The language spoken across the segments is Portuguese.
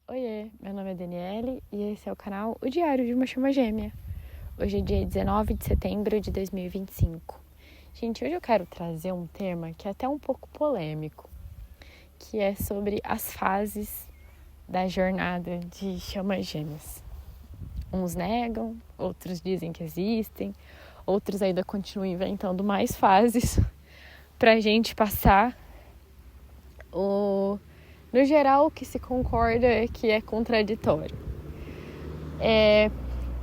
Oiê, meu nome é Daniele e esse é o canal O Diário de uma Chama Gêmea. Hoje é dia 19 de setembro de 2025. Gente, hoje eu quero trazer um tema que é até um pouco polêmico, que é sobre as fases da jornada de chamas gêmeas. Uns negam, outros dizem que existem, outros ainda continuam inventando mais fases pra gente passar. No geral, o que se concorda é que é contraditório.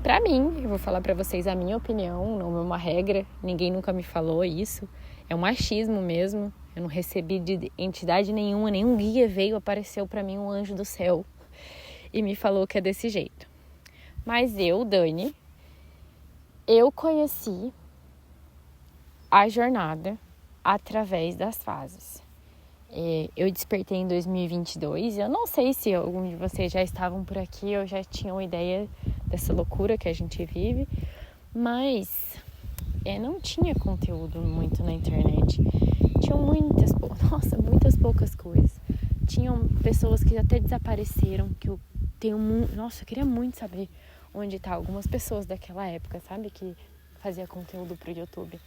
Pra mim, eu vou falar pra vocês a minha opinião, não é uma regra, ninguém nunca me falou isso. É um achismo mesmo, eu não recebi de entidade nenhuma, nenhum guia veio, apareceu pra mim um anjo do céu e me falou que é desse jeito. Mas eu, Dani, eu conheci a jornada através das fases. Eu despertei em 2022, eu não sei se algum de vocês já estavam por aqui ou já tinham ideia dessa loucura que a gente vive, mas não tinha conteúdo muito na internet. Tinham muitas poucas coisas. Tinham pessoas que até desapareceram, que eu queria muito saber onde tá algumas pessoas daquela época, sabe, que fazia conteúdo pro YouTube.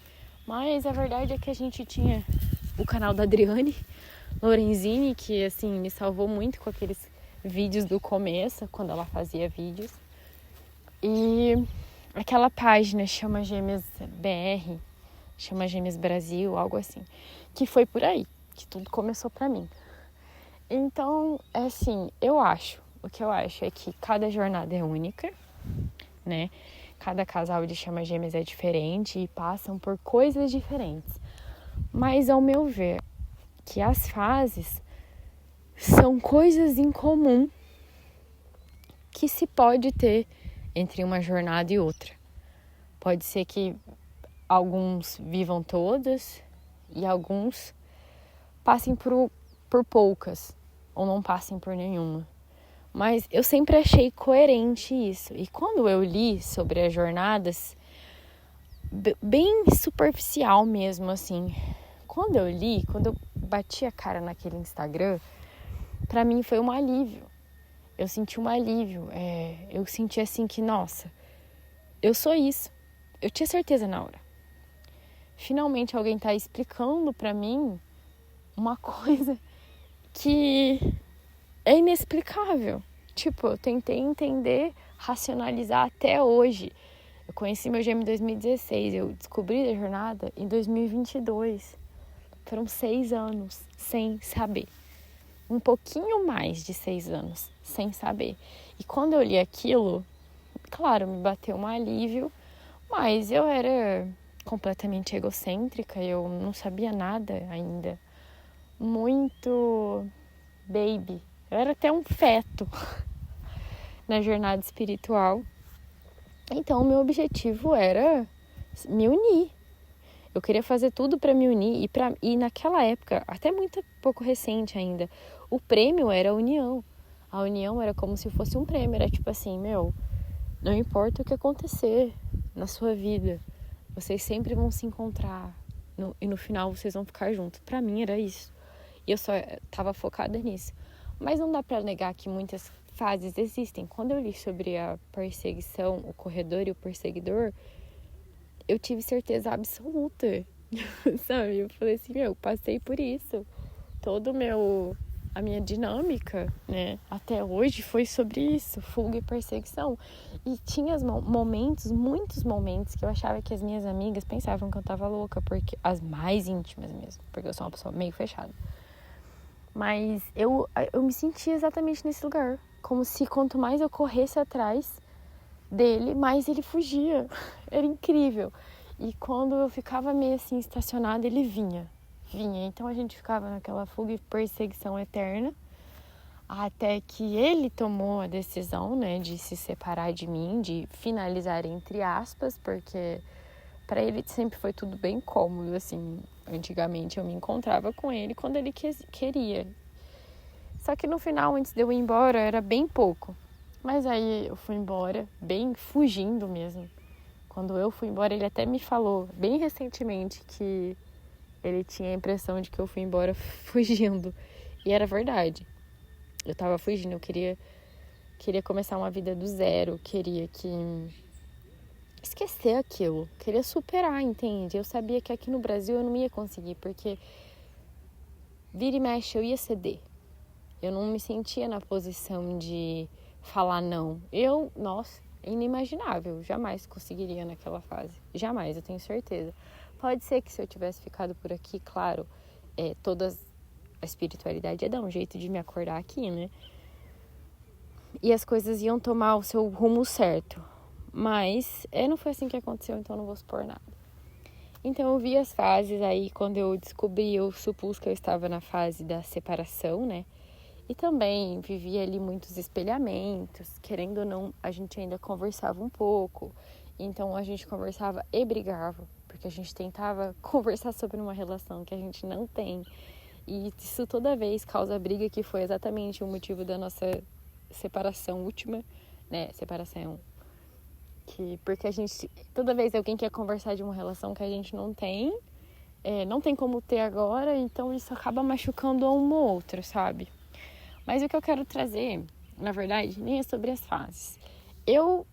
Mas a verdade é que a gente tinha o canal da Adriane Lorenzini, que assim me salvou muito com aqueles vídeos do começo, quando ela fazia vídeos. E aquela página Chama Gêmeas BR, Chama Gêmeas Brasil, algo assim, que foi por aí que tudo começou pra mim. Então, o que eu acho é que cada jornada é única, né? Cada casal de Chama Gêmeas é diferente e passam por coisas diferentes. Mas, ao meu ver, que as fases são coisas em comum que se pode ter entre uma jornada e outra. Pode ser que alguns vivam todas e alguns passem por poucas ou não passem por nenhuma. Mas eu sempre achei coerente isso. E quando eu li sobre as jornadas, bem superficial mesmo, assim, quando eu bati a cara naquele Instagram, pra mim foi um alívio. Eu senti um alívio. Eu senti assim que, nossa, eu sou isso. Eu tinha certeza na hora. Finalmente alguém tá explicando pra mim uma coisa que é inexplicável. Tipo, eu tentei entender, racionalizar até hoje. Eu conheci meu gêmeo em 2016, eu descobri a jornada em 2022. Foram 6 anos sem saber. Um pouquinho mais de 6 anos sem saber. E quando eu li aquilo, claro, me bateu um alívio, mas eu era completamente egocêntrica, eu não sabia nada ainda. Muito baby. Eu era até um feto na jornada espiritual. Então, o meu objetivo era me unir. Eu queria fazer tudo para me unir e naquela época, até muito pouco recente ainda, o prêmio era a união. A união era como se fosse um prêmio, era tipo assim, não importa o que acontecer na sua vida, vocês sempre vão se encontrar e no final vocês vão ficar juntos. Para mim era isso. E eu só estava focada nisso. Mas não dá para negar que muitas fases existem. Quando eu li sobre a perseguição, o corredor e o perseguidor, eu tive certeza absoluta, sabe? Eu falei assim, passei por isso. A minha dinâmica, né, até hoje foi sobre isso, fuga e perseguição. E tinha muitos momentos que eu achava que as minhas amigas pensavam que eu tava louca, porque as mais íntimas mesmo, porque eu sou uma pessoa meio fechada. Mas eu me sentia exatamente nesse lugar, como se quanto mais eu corresse atrás dele, mais ele fugia. Era incrível. E quando eu ficava meio assim estacionada, ele vinha. Então a gente ficava naquela fuga e perseguição eterna, até que ele tomou a decisão, né, de se separar de mim, de finalizar entre aspas, porque para ele sempre foi tudo bem cômodo, assim. Antigamente eu me encontrava com ele quando ele queria. Só que no final, antes de eu ir embora, era bem pouco. Mas aí eu fui embora, bem fugindo mesmo. Quando eu fui embora, ele até me falou, bem recentemente, que ele tinha a impressão de que eu fui embora fugindo. E era verdade. Eu tava fugindo, eu queria queria começar uma vida do zero, queria esquecer aquilo, queria superar, entende? Eu sabia que aqui no Brasil eu não ia conseguir, porque vira e mexe eu ia ceder. Eu não me sentia na posição de falar não. Nossa, é inimaginável, jamais conseguiria naquela fase. Jamais, eu tenho certeza. Pode ser que se eu tivesse ficado por aqui, claro, a espiritualidade ia dar um jeito de me acordar aqui, né? E as coisas iam tomar o seu rumo certo. Mas não foi assim que aconteceu, então não vou supor nada. Então eu vi as fases aí, quando eu descobri, eu supus que eu estava na fase da separação, né? E também vivi ali muitos espelhamentos, querendo ou não, a gente ainda conversava um pouco. Então a gente conversava e brigava, porque a gente tentava conversar sobre uma relação que a gente não tem. E isso toda vez causa briga, que foi exatamente o motivo da nossa separação última, né? Separação. Porque a gente, toda vez alguém quer conversar de uma relação que a gente não tem como ter agora, então isso acaba machucando a uma ou outra, sabe? Mas o que eu quero trazer, na verdade, nem é sobre as fases.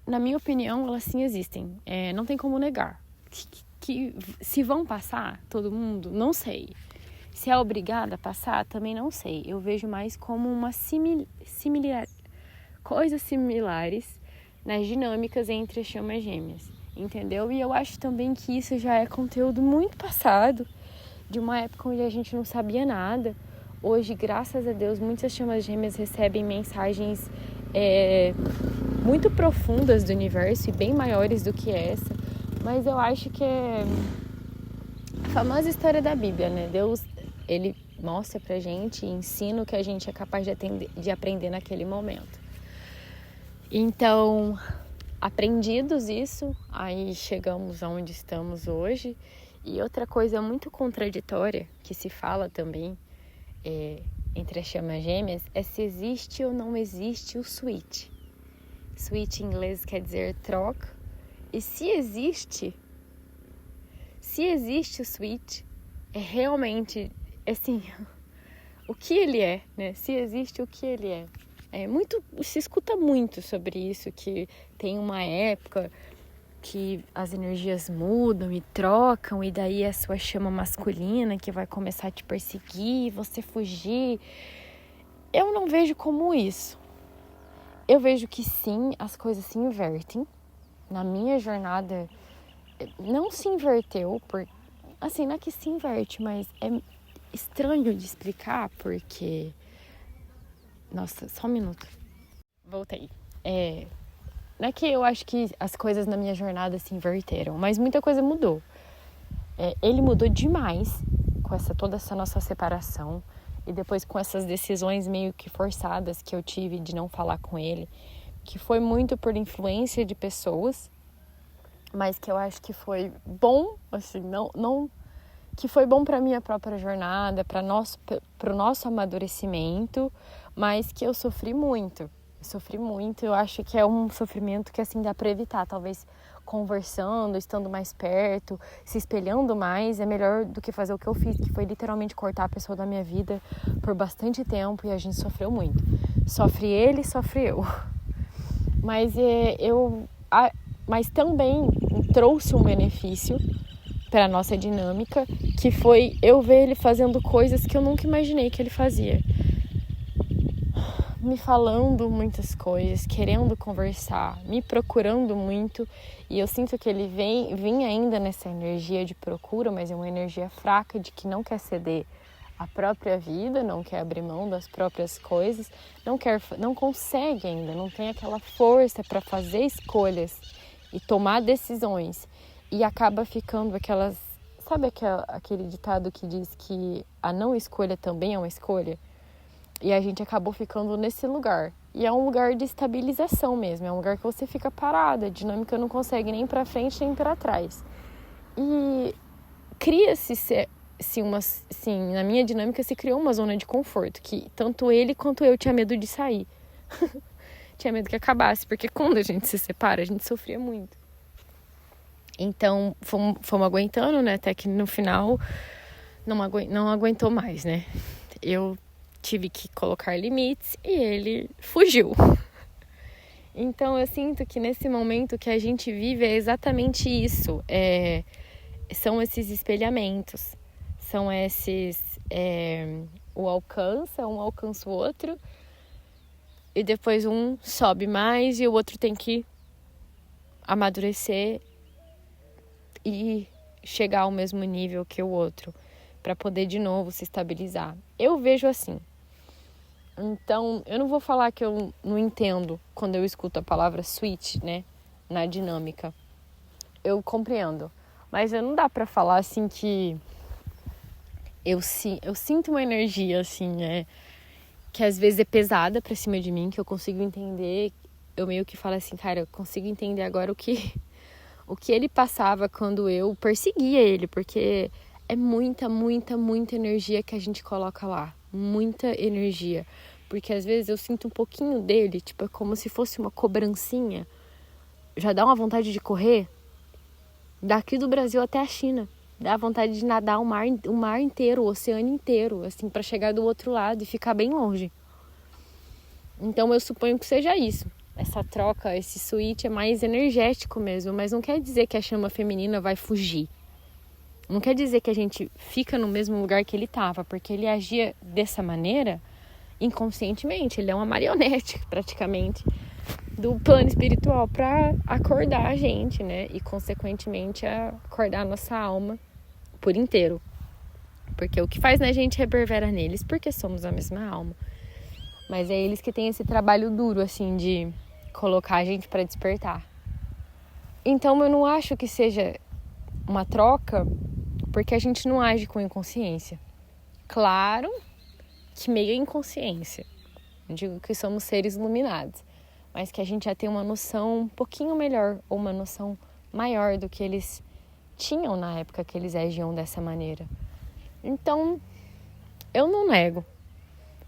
Na minha opinião, elas sim existem. Não tem como negar. Que se vão passar, todo mundo, não sei. Se é obrigada a passar, também não sei. Eu vejo mais como uma coisas similares nas dinâmicas entre as chamas gêmeas, entendeu? E eu acho também que isso já é conteúdo muito passado, de uma época onde a gente não sabia nada. Hoje, graças a Deus, muitas chamas gêmeas recebem mensagens muito profundas do universo e bem maiores do que essa. Mas eu acho que é a famosa história da Bíblia, né? Deus, ele mostra pra gente e ensina o que a gente é capaz de aprender naquele momento. Então, aprendidos isso, aí chegamos aonde estamos hoje. E outra coisa muito contraditória que se fala também entre as chamas gêmeas é se existe ou não existe o switch. Switch em inglês quer dizer troca. E se existe o switch, é realmente, assim, o que ele é, né? Se existe, o que ele é. Se escuta muito sobre isso, que tem uma época que as energias mudam e trocam, e daí é a sua chama masculina que vai começar a te perseguir, você fugir. Eu não vejo como isso. Eu vejo que sim, as coisas se invertem. Na minha jornada, não se inverteu, assim, não é que se inverte, mas é estranho de explicar, porque... Nossa, só um minuto. Voltei. Não é que eu acho que as coisas na minha jornada se inverteram, mas muita coisa mudou. Ele mudou demais com toda essa nossa separação e depois com essas decisões meio que forçadas que eu tive de não falar com ele, que foi muito por influência de pessoas, mas que eu acho que foi bom, assim, não que foi bom para minha própria jornada, para o nosso amadurecimento, mas que eu sofri muito. Eu acho que é um sofrimento que, assim, dá para evitar. Talvez conversando, estando mais perto, se espelhando mais, é melhor do que fazer o que eu fiz, que foi literalmente cortar a pessoa da minha vida por bastante tempo, e a gente sofreu muito. Sofre ele, sofre eu. Mas também trouxe um benefício para a nossa dinâmica, que foi eu ver ele fazendo coisas que eu nunca imaginei que ele fazia. Me falando muitas coisas, querendo conversar, me procurando muito. E eu sinto que ele vem ainda nessa energia de procura, mas é uma energia fraca, de que não quer ceder a própria vida, não quer abrir mão das próprias coisas, não consegue ainda, não tem aquela força para fazer escolhas e tomar decisões. E acaba ficando aquelas... Sabe aquele ditado que diz que a não escolha também é uma escolha? E a gente acabou ficando nesse lugar. E é um lugar de estabilização mesmo. É um lugar que você fica parado. A dinâmica não consegue nem para frente nem para trás. E cria-se, na minha dinâmica se criou uma zona de conforto. Que tanto ele quanto eu tinha medo de sair. Tinha medo que acabasse. Porque quando a gente se separa, a gente sofria muito. Então, fomos aguentando, né? Até que no final não aguentou mais, né? Eu tive que colocar limites e ele fugiu. Então eu sinto que nesse momento que a gente vive é exatamente isso. São esses espelhamentos. São esses... um alcança o outro. E depois um sobe mais e o outro tem que amadurecer e chegar ao mesmo nível que o outro, para poder de novo se estabilizar. Eu vejo assim. Então, eu não vou falar que eu não entendo quando eu escuto a palavra switch, né, na dinâmica. Eu compreendo, mas não dá para falar assim que eu sinto uma energia assim, que às vezes é pesada pra cima de mim, que eu consigo entender. Eu meio que falo assim, cara, eu consigo entender agora o que ele passava quando eu perseguia ele, porque é muita, muita, muita energia que a gente coloca lá. Muita energia. Porque às vezes eu sinto um pouquinho dele, tipo, é como se fosse uma cobrancinha. Já dá uma vontade de correr daqui do Brasil até a China. Dá vontade de nadar o mar inteiro, o oceano inteiro, assim, para chegar do outro lado e ficar bem longe. Então eu suponho que seja isso. Essa troca, esse switch é mais energético mesmo, mas não quer dizer que a chama feminina vai fugir. Não quer dizer que a gente fica no mesmo lugar que ele estava, porque ele agia dessa maneira inconscientemente. Ele é uma marionete, praticamente, do plano espiritual para acordar a gente, né? E, consequentemente, acordar a nossa alma por inteiro. Porque o que faz na gente reverbera neles, porque somos a mesma alma. Mas é eles que têm esse trabalho duro, assim, de colocar a gente para despertar. Então, eu não acho que seja uma troca, porque a gente não age com inconsciência. Claro que meio inconsciência. Não digo que somos seres iluminados, mas que a gente já tem uma noção um pouquinho melhor, ou uma noção maior do que eles tinham na época que eles agiam dessa maneira. Então, eu não nego.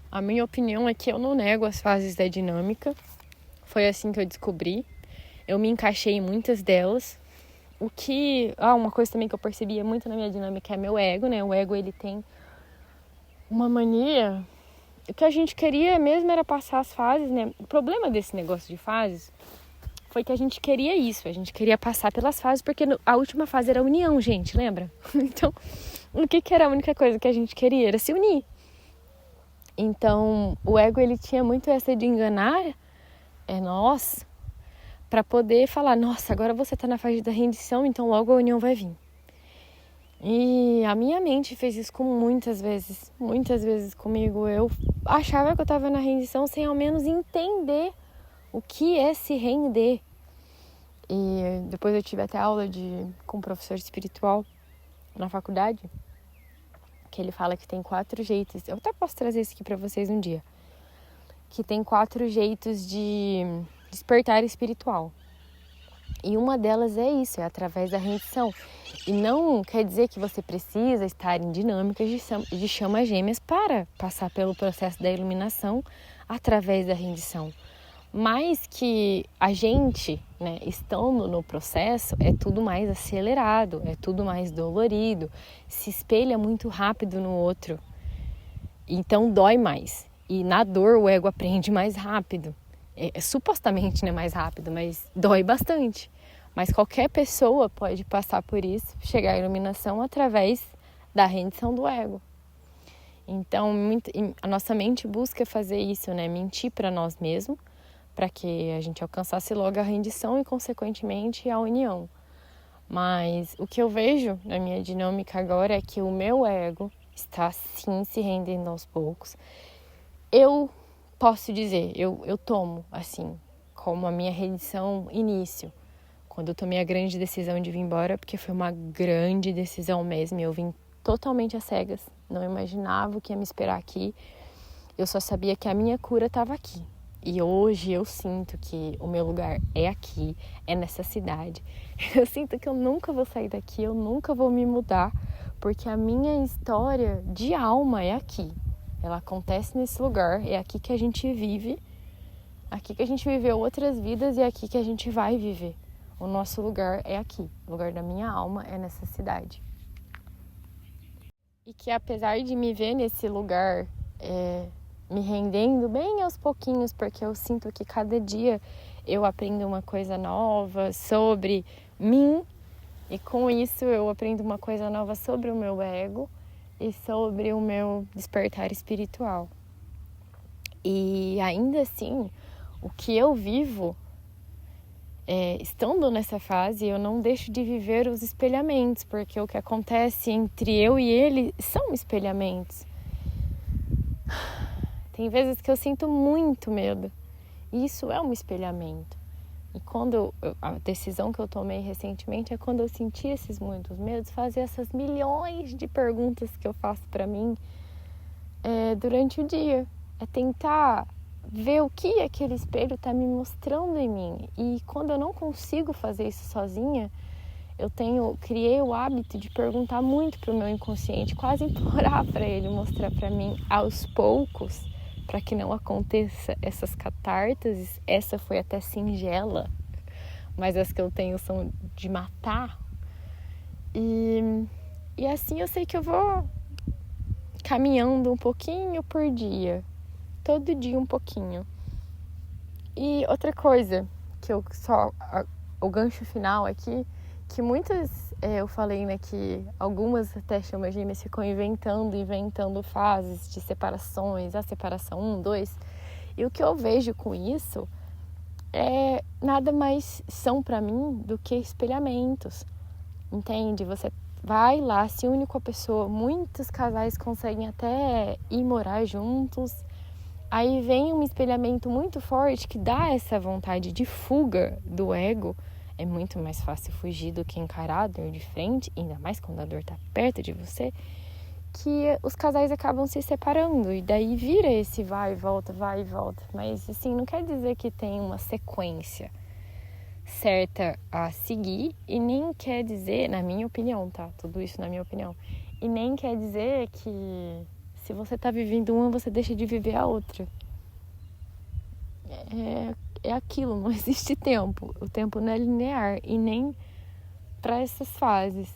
A minha opinião é que eu não nego as fases da dinâmica. Foi assim que eu descobri. Eu me encaixei em muitas delas. Uma coisa também que eu percebia muito na minha dinâmica é meu ego, né? O ego, ele tem uma mania. O que a gente queria mesmo era passar as fases, né? O problema desse negócio de fases foi que a gente queria isso. A gente queria passar pelas fases, porque a última fase era a união, gente, lembra? Então, o que era a única coisa que a gente queria? Era se unir. Então, o ego, ele tinha muito essa de enganar nós, para poder falar, nossa, agora você tá na fase da rendição, então logo a união vai vir. E a minha mente fez isso muitas vezes comigo. Eu achava que eu tava na rendição sem ao menos entender o que é se render. E depois eu tive até aula com um professor espiritual na faculdade, que ele fala que tem 4 jeitos. Eu até posso trazer isso aqui para vocês um dia. Que tem 4 jeitos de despertar espiritual. E uma delas é isso, é através da rendição. E não quer dizer que você precisa estar em dinâmicas de chamas gêmeas para passar pelo processo da iluminação através da rendição. Mas que a gente, né, estando no processo, é tudo mais acelerado, é tudo mais dolorido, se espelha muito rápido no outro. Então dói mais. E na dor o ego aprende mais rápido. Supostamente, né, mais rápido, mas dói bastante. Mas qualquer pessoa pode passar por isso, chegar à iluminação através da rendição do ego. Então, a nossa mente busca fazer isso, né? Mentir para nós mesmos, para que a gente alcançasse logo a rendição e, consequentemente, a união. Mas o que eu vejo na minha dinâmica agora é que o meu ego está, sim, se rendendo aos poucos. Eu posso dizer, eu tomo, assim, como a minha rendição início. Quando eu tomei a grande decisão de vir embora, porque foi uma grande decisão mesmo. Eu vim totalmente às cegas, não imaginava o que ia me esperar aqui. Eu só sabia que a minha cura estava aqui. E hoje eu sinto que o meu lugar é aqui, é nessa cidade. Eu sinto que eu nunca vou sair daqui, eu nunca vou me mudar, porque a minha história de alma é aqui. Ela acontece nesse lugar, é aqui que a gente vive, aqui que a gente viveu outras vidas e é aqui que a gente vai viver. O nosso lugar é aqui, o lugar da minha alma é nessa cidade. E que apesar de me ver nesse lugar me rendendo bem aos pouquinhos, porque eu sinto que cada dia eu aprendo uma coisa nova sobre mim, e com isso eu aprendo uma coisa nova sobre o meu ego e sobre o meu despertar espiritual. E ainda assim, o que eu vivo, estando nessa fase, eu não deixo de viver os espelhamentos, porque o que acontece entre eu e ele são espelhamentos. Tem vezes que eu sinto muito medo, e isso é um espelhamento. E quando a decisão que eu tomei recentemente é quando eu senti esses muitos medos, fazer essas milhões de perguntas que eu faço para mim durante o dia. É tentar ver o que aquele espelho está me mostrando em mim. E quando eu não consigo fazer isso sozinha, criei o hábito de perguntar muito para o meu inconsciente, quase implorar para ele mostrar para mim aos poucos, para que não aconteça essas catarses. Essa foi até singela, mas as que eu tenho são de matar. E assim eu sei que eu vou caminhando um pouquinho por dia, todo dia um pouquinho. E outra coisa, o gancho final aqui, que muitas, eu falei, né, que algumas até chamas gêmeas ficam inventando fases de separações, a separação 1, 2, e o que eu vejo com isso nada mais são para mim do que espelhamentos, entende? Você vai lá, se une com a pessoa, muitos casais conseguem até ir morar juntos, aí vem um espelhamento muito forte que dá essa vontade de fuga do ego. É muito mais fácil fugir do que encarar a dor de frente, ainda mais quando a dor está perto de você, que os casais acabam se separando e daí vira esse vai e volta. Mas assim, não quer dizer que tem uma sequência certa a seguir e nem quer dizer, na minha opinião, tá? Tudo isso na minha opinião. E nem quer dizer que se você está vivendo uma, você deixa de viver a outra. É aquilo, não existe tempo. O tempo não é linear e nem para essas fases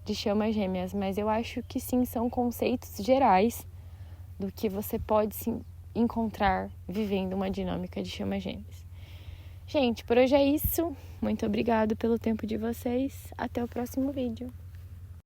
de chamas gêmeas, mas eu acho que sim, são conceitos gerais do que você pode sim encontrar vivendo uma dinâmica de chamas gêmeas. Gente, por hoje é isso. Muito obrigado pelo tempo de vocês. Até o próximo vídeo.